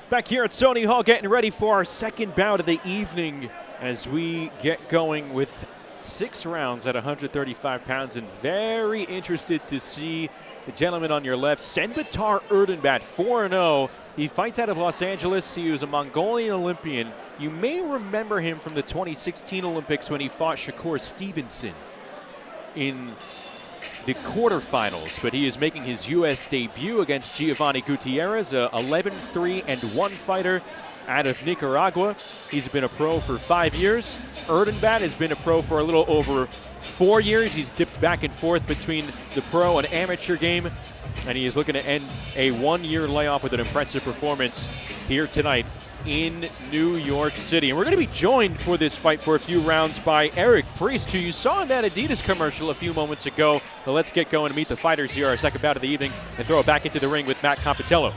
Back here at Sony Hall, getting ready for our second bout of the evening as we get going with 6 rounds at 135 pounds, and very interested to see the gentleman on your left, Tsendbaatar Erdenebat, 4-0. He fights out of Los Angeles. He was a Mongolian Olympian. You may remember him from the 2016 Olympics when he fought Shakur Stevenson in the quarterfinals, but he is making his U.S. debut against Giovanni Gutierrez, a 11-3-1 fighter out of Nicaragua. He's been a pro for 5 years. Erdenebat has been a pro for a little over 4 years. He's dipped back and forth between the pro and amateur game, and he is looking to end a 1-year layoff with an impressive performance here tonight in New York City. And we're going to be joined for this fight for a few rounds by Eric Priest, who you saw in that Adidas commercial a few moments ago. So let's get going and meet the fighters here, our second bout of the evening, and throw it back into the ring with Matt Compitello.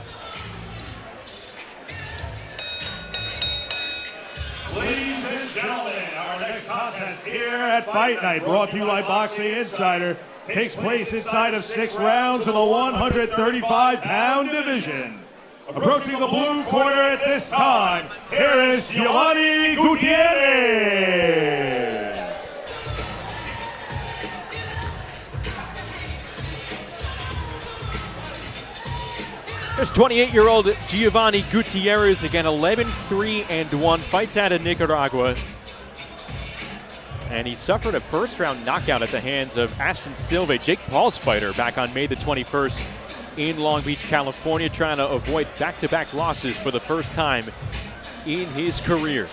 Ladies and gentlemen, our next contest here at Fight Night, brought to you by Boxing Insider, takes place inside of 6 rounds of the 135-pound division. Approaching the blue corner at this time, here is Giovanni Gutierrez. There's 28-year-old Giovanni Gutierrez, again 11-3-1, fights out of Nicaragua. And he suffered a first-round knockout at the hands of Ashton Silva, Jake Paul's fighter, back on May the 21st. In Long Beach, California, trying to avoid back-to-back losses for the first time in his career.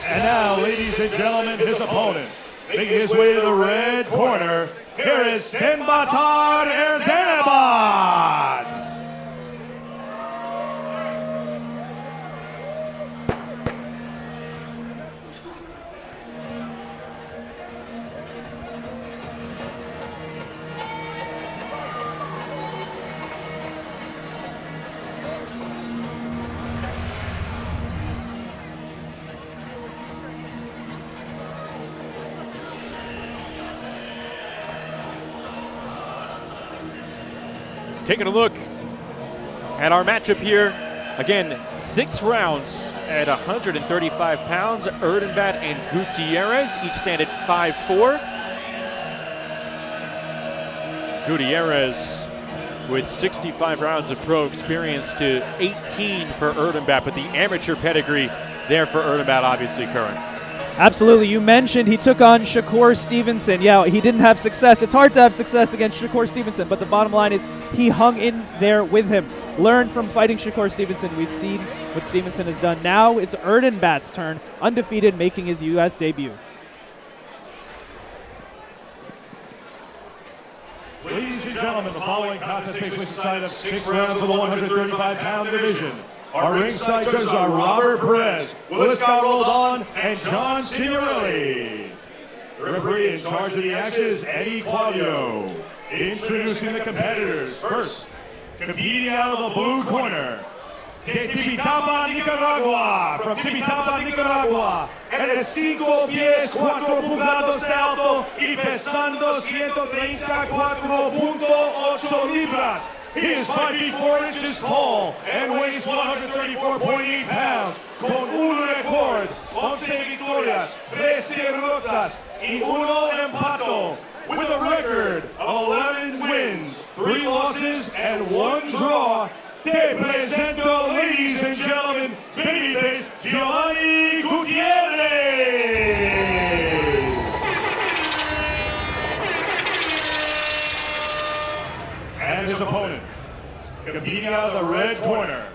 And now, ladies and gentlemen, his opponent, making his way to the red corner, here is Tsendbaatar Erdenebat. Taking a look at our matchup here. Again, 6 rounds at 135 pounds. Erdenebat and Gutierrez each stand at 5'4". Gutierrez with 65 rounds of pro experience to 18 for Erdenebat, but the amateur pedigree there for Erdenebat obviously current. Absolutely. You mentioned he took on Shakur Stevenson. Yeah, he didn't have success. It's hard to have success against Shakur Stevenson, but the bottom line is he hung in there with him. Learned from fighting Shakur Stevenson. We've seen what Stevenson has done. Now it's Erdenebat's turn, undefeated, making his U.S. debut. Ladies and gentlemen, the following contest takes place inside of 6 rounds of the 135-pound division. Our ringside judges are Robert Perez, Willis Scott Roldan, and John Signorelli. The referee in charge of the action is Eddie Claudio. Introducing the competitors. First, competing out of the blue corner, de Tsendbaatar, Nicaragua. From Tsendbaatar, Nicaragua, él es 5 pies 4 pulgadas de alto y pesando 134.8 libras. He is 5 feet 4 inches tall and weighs 134.8 pounds, con un récord, 11 victorias, 3 derrotas y 1 empate, with a record of 11 wins, 3 losses, and 1 draw. Te presento, ladies and gentlemen, babyface Giovanni Gutierrez. And his opponent, competing out of the red corner,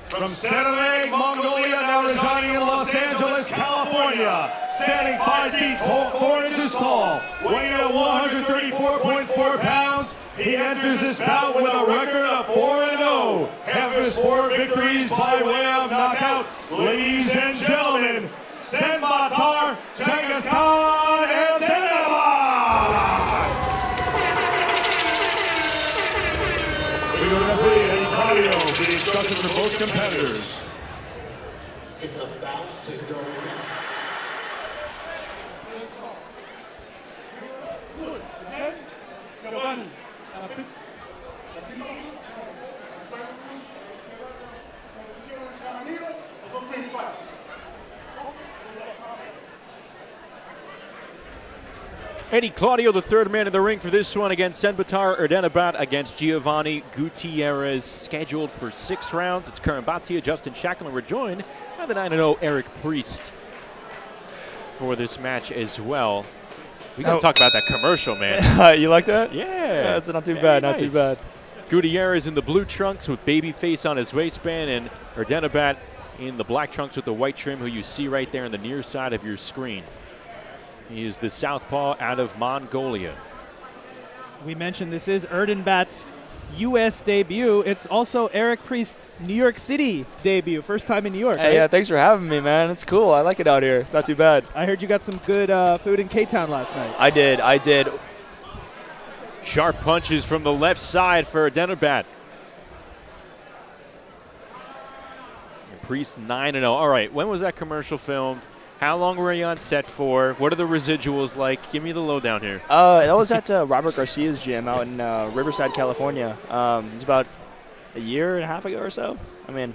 from Erdenebat, Mongolia, now residing in Los Angeles, California, standing 5 feet 4 inches tall, weighing at 134.4 pounds. He enters this bout with a record of 4-0, having his 4 victories by way of knockout. Ladies and gentlemen, Tsendbaatar Erdenebat. We're going to referee Eddie Claudio for the instructions for both competitors. It's about to go down. Giovanni. Eddie Claudio, the third man in the ring for this one against Tsendbaatar. Erdenebat against Giovanni Gutierrez, scheduled for 6 rounds. It's Karim Batia, Justin Shackle, and we're joined by the 9-0 Eric Priest for this match as well. We got to talk about that commercial, man. You like that? Yeah. That's not too bad, nice. not too bad. Gutierrez in the blue trunks with babyface on his waistband, and Erdenebat in the black trunks with the white trim, who you see right there on the near side of your screen. He is the southpaw out of Mongolia. We mentioned this is Erdenebat's U.S. debut. It's also Eric Priest's New York City debut. First time in New York, Hey, right? yeah, thanks for having me, man. It's cool. I like it out here. It's not too bad. I heard you got some good food in K-Town last night. I did. Sharp punches from the left side for Erdenebat. Priest 9-0. All right, when was that commercial filmed? How long were you on set for? What are the residuals like? Give me the lowdown here. That was at Robert Garcia's gym out in Riverside, California. It was about a year and a half ago or so. I mean,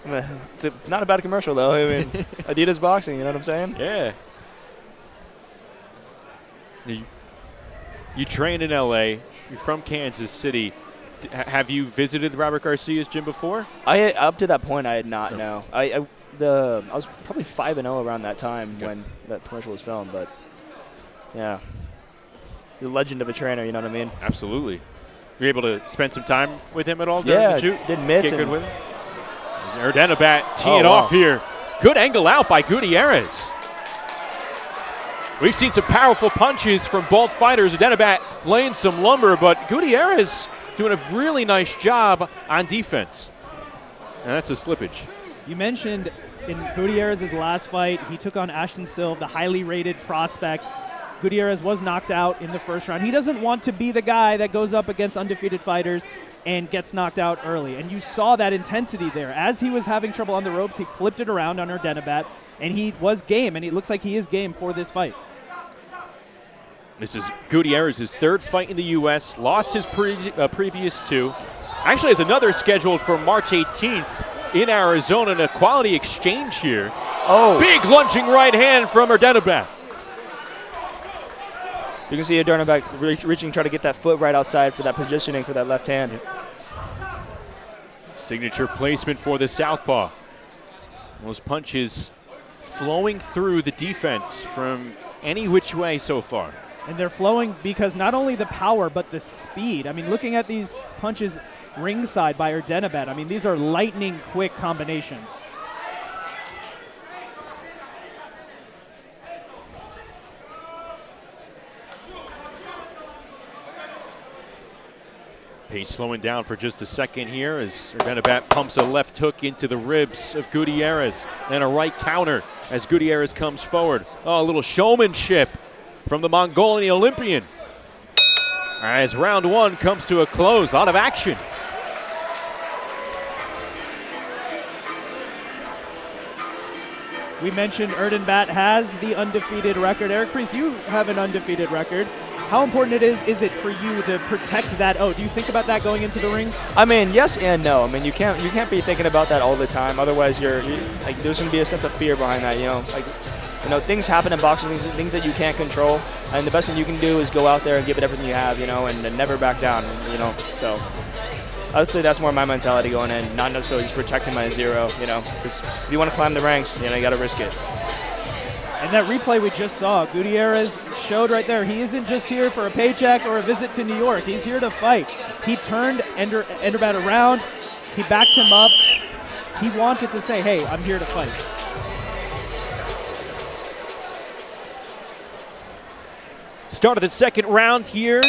it's not a bad commercial, though. I mean, Adidas boxing, you know what I'm saying? Yeah. You train in L.A. You're from Kansas City. Have you visited Robert Garcia's gym before? Up to that point, I had not, no. I was probably 5-0 around that time when that commercial was filmed, but yeah, the legend of a trainer, you know what I mean? Absolutely. Were you able to spend some time with him at all Yeah, during the shoot? didn't miss Get good him. with him? Erdenebat teeing it off here. Good angle out by Gutierrez. We've seen some powerful punches from both fighters. Erdenebat laying some lumber, but Gutierrez doing a really nice job on defense. And that's a slippage. You mentioned in Gutierrez's last fight, he took on Ashton Silva, the highly rated prospect. Gutierrez was knocked out in the first round. He doesn't want to be the guy that goes up against undefeated fighters and gets knocked out early. And you saw that intensity there. As he was having trouble on the ropes, he flipped it around on Erdenebat, and he was game, and it looks like he is game for this fight. This is Gutierrez's third fight in the U.S., lost his previous 2. Actually has another scheduled for March 18th in Arizona in a quality exchange here. Oh. Big lunging right hand from Erdenebat. You can see Erdenebat reaching, try to get that foot right outside for that positioning for that left hand. Signature placement for the southpaw. Those punches flowing through the defense from any which way so far. And they're flowing because not only the power, but the speed. I mean, looking at these punches ringside by Erdenebat, I mean, these are lightning quick combinations. Pace slowing down for just a second here as Erdenebat pumps a left hook into the ribs of Gutierrez. Then a right counter as Gutierrez comes forward. Oh, a little showmanship from the Mongolian Olympian. As round 1 comes to a close, a lot of action. We mentioned Erdenebat has the undefeated record. Eric Priest, you have an undefeated record. How important is it for you to protect that? Oh, do you think about that going into the ring? I mean, yes and no. I mean, you can't be thinking about that all the time. Otherwise, there's going to be a sense of fear behind that. Things happen in boxing, things that you can't control, and the best thing you can do is go out there and give it everything you have, and never back down. So I would say that's more my mentality going in, not necessarily just protecting my 0. Because if you want to climb the ranks, you got to risk it. And that replay we just saw, Gutierrez showed right there, he isn't just here for a paycheck or a visit to New York. He's here to fight. He turned Erdenebat around. He backed him up. He wanted to say, hey, I'm here to fight. Start of the second round here.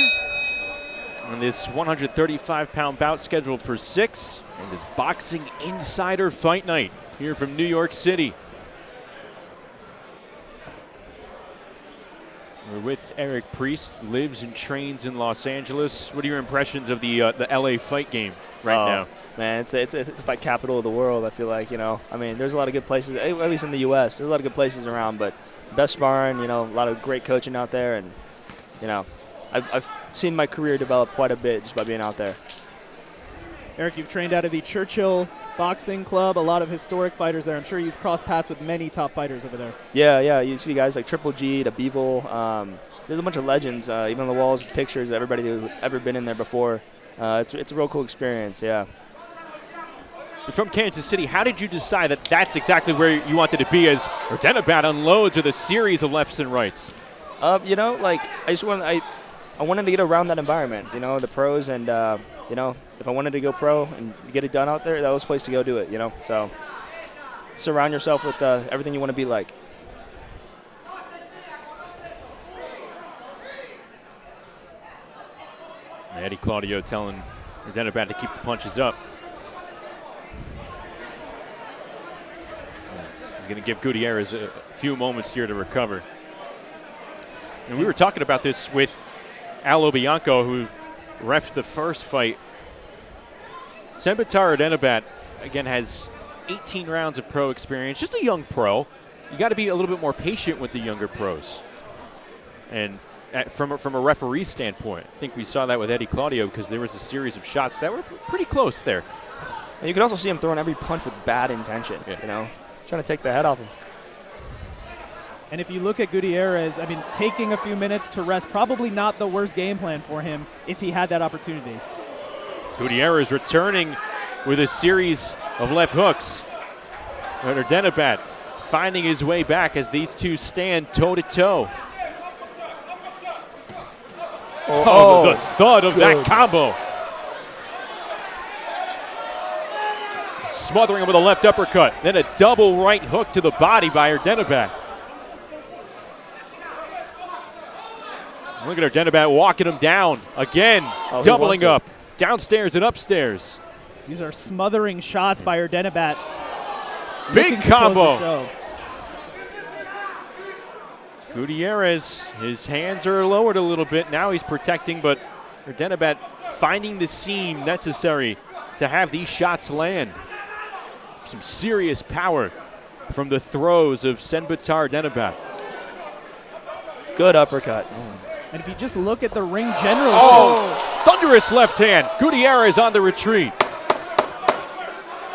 And this 135-pound bout scheduled for 6. And this Boxing Insider Fight Night here from New York City. We're with Eric Priest, lives and trains in Los Angeles. What are your impressions of the LA fight game right now? Man, it's a fight capital of the world, I feel like, I mean, there's a lot of good places, at least in the U.S. There's a lot of good places around, but best sparring, a lot of great coaching out there, and, I've seen my career develop quite a bit just by being out there. Eric, you've trained out of the Churchill Boxing Club, a lot of historic fighters there. I'm sure you've crossed paths with many top fighters over there. Yeah. You see guys like Triple G, the Beevil. There's a bunch of legends, even on the walls, pictures of everybody who's ever been in there before. It's a real cool experience, yeah. You're from Kansas City. How did you decide that that's exactly where you wanted to be as Erdenebat unloads with a series of lefts and rights? I wanted to get around that environment, the pros, and if I wanted to go pro and get it done out there, that was the place to go do it, So surround yourself with everything you want to be like. Eddie Claudio telling Erdenebat to keep the punches up. He's going to give Gutierrez a few moments here to recover. And we were talking about this with Al Bianco, who refed the first fight. Tsendbaatar Erdenebat, again, has 18 rounds of pro experience. Just a young pro. You got to be a little bit more patient with the younger pros. And from a referee standpoint, I think we saw that with Eddie Claudio because there was a series of shots that were pretty close there. And you could also see him throwing every punch with bad intention, trying to take the head off him. And if you look at Gutierrez, taking a few minutes to rest, probably not the worst game plan for him if he had that opportunity. Gutierrez returning with a series of left hooks. Erdenebat finding his way back as these two stand toe-to-toe. The thud of that combo. Smothering him with a left uppercut. Then a double right hook to the body by Erdenebat. Look at Erdenebat walking him down again, doubling up, downstairs and upstairs. These are smothering shots by Erdenebat. Big combo. Gutierrez, his hands are lowered a little bit. Now he's protecting, but Erdenebat finding the seam necessary to have these shots land. Some serious power from the throws of Tsendbaatar Erdenebat. Good uppercut. And if you just look at the ring generally. Thunderous left hand. Gutierrez on the retreat.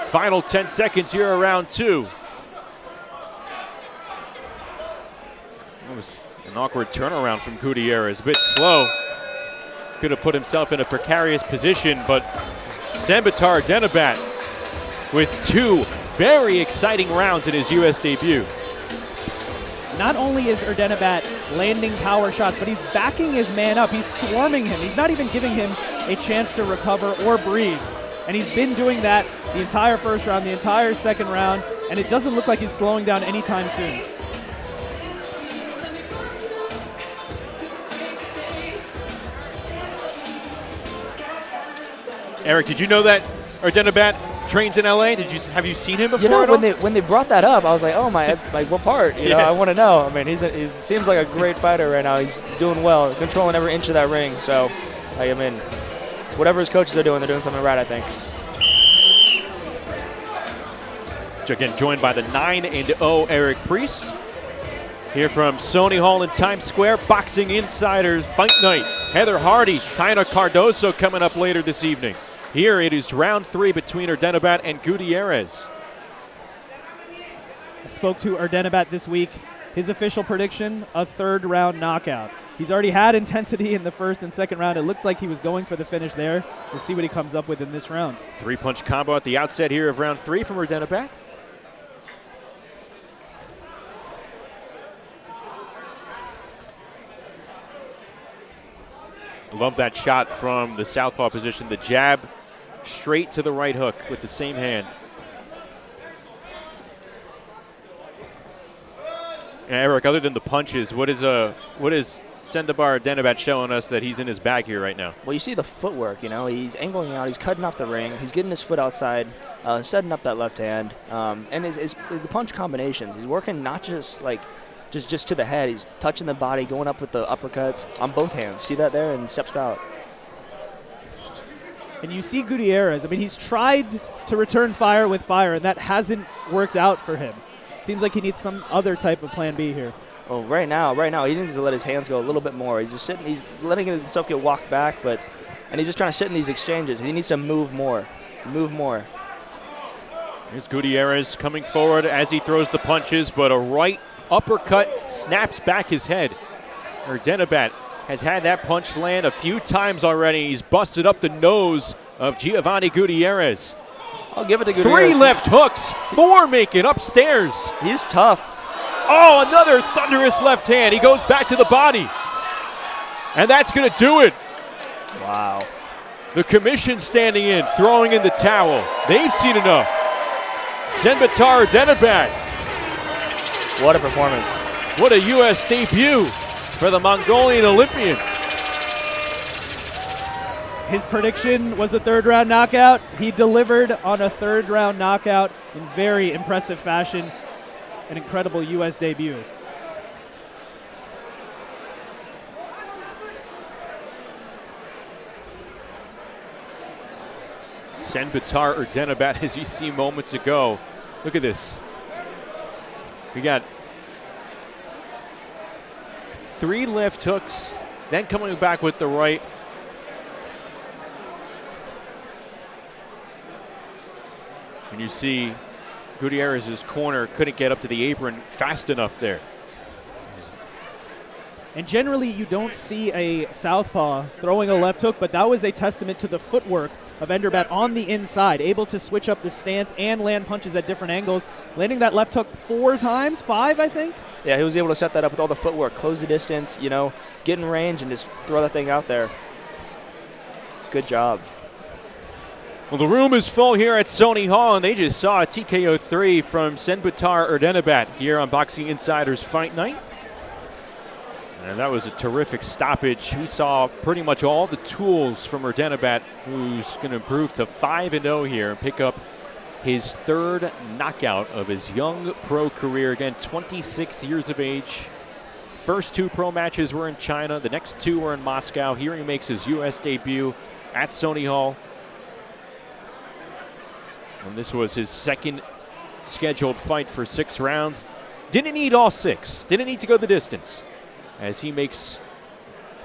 Final 10 seconds here of round 2. That was an awkward turnaround from Gutierrez. A bit slow. Could have put himself in a precarious position, but Tsendbaatar Erdenebat with 2 very exciting rounds in his U.S. debut. Not only is Erdenebat landing power shots, but he's backing his man up. He's swarming him. He's not even giving him a chance to recover or breathe. And he's been doing that the entire first round, the entire second round, and it doesn't look like he's slowing down anytime soon. Eric, did you know that Erdenebat trains in LA? Have you seen him before? When they brought that up, I was like, what part? I want to know. He seems like a great fighter right now. He's doing well, controlling every inch of that ring. So, whatever his coaches are doing, they're doing something right, I think. Again, joined by the 9-0 Eric Priest. Here from Sony Hall in Times Square, Boxing Insiders Fight Night. Heather Hardy, Taina Cardoso coming up later this evening. Here it is round 3 between Erdenebat and Gutierrez. I spoke to Erdenebat this week. His official prediction, a 3rd round knockout. He's already had intensity in the first and second round. It looks like he was going for the finish there. We'll see what he comes up with in this round. 3-punch combo at the outset here of round 3 from Erdenebat. Love that shot from the southpaw position. The jab straight to the right hook with the same hand. And Eric, other than the punches, what is Tsendbaatar Erdenebat showing us that he's in his bag here right now? Well, you see the footwork, he's angling out, he's cutting off the ring, he's getting his foot outside, setting up that left hand, and the punch combinations. He's working not just just to the head. He's touching the body, going up with the uppercuts on both hands. See that there? And steps out. And you see Gutierrez. He's tried to return fire with fire, and that hasn't worked out for him. Seems like he needs some other type of plan B here. Oh, right now, he needs to let his hands go a little bit more. He's just sitting, he's letting himself get walked back, and he's just trying to sit in these exchanges. He needs to move more. Here's Gutierrez coming forward as he throws the punches, but a right uppercut snaps back his head. Erdenebat has had that punch land a few times already. He's busted up the nose of Giovanni Gutierrez. I'll give it to Gutierrez. 3 left hooks, 4 making upstairs. He's tough. Oh, another thunderous left hand. He goes back to the body. And that's going to do it. Wow. The commission standing in, throwing in the towel. They've seen enough. Tsendbaatar Erdenebat. What a performance. What a U.S. debut for the Mongolian Olympian. His prediction was a third-round knockout. He delivered on a third-round knockout in very impressive fashion. An incredible U.S. debut. Tsendbaatar Erdenebat, as you see moments ago. Look at this. We got 3 left hooks, then coming back with the right. And you see Gutierrez's corner couldn't get up to the apron fast enough there. And generally, you don't see a southpaw throwing a left hook, but that was a testament to the footwork of Erdenebat on the inside, able to switch up the stance and land punches at different angles, landing that left hook 4 times, 5, I think. Yeah, he was able to set that up with all the footwork, close the distance, get in range and just throw that thing out there. Good job. Well, the room is full here at Sony Hall, and they just saw a TKO 3 from Tsendbaatar Erdenebat here on Boxing Insider's Fight Night. And that was a terrific stoppage. We saw pretty much all the tools from Erdenebat, who's going to improve to 5-0 here and pick up his 3rd knockout of his young pro career. Again, 26 years of age. First 2 pro matches were in China. The next 2 were in Moscow. Here he makes his U.S. debut at Sony Hall. And this was his 2nd scheduled fight for 6 rounds. Didn't need all 6. Didn't need to go the distance, as he makes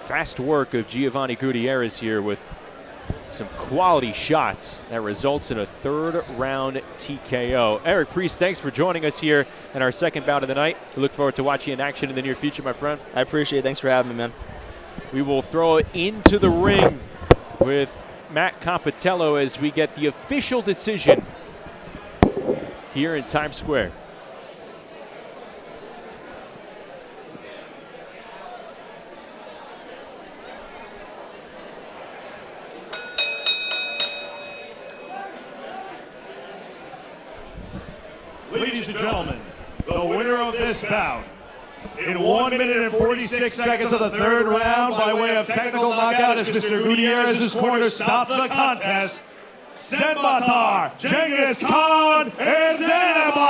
fast work of Giovanni Gutierrez here with some quality shots that results in a 3rd round TKO. Eric Priest, thanks for joining us here in our 2nd bout of the night. We look forward to watching in action in the near future, my friend. I appreciate it. Thanks for having me, man. We will throw it into the ring with Matt Compitello as we get the official decision here in Times Square. Ladies and gentlemen, the winner of this bout, in 1 minute and 46 seconds of the 3rd round, by way of technical knockout, as Mr. Gutierrez's corner stopped the contest, Tsendbaatar Genghis Khan Erdenebat.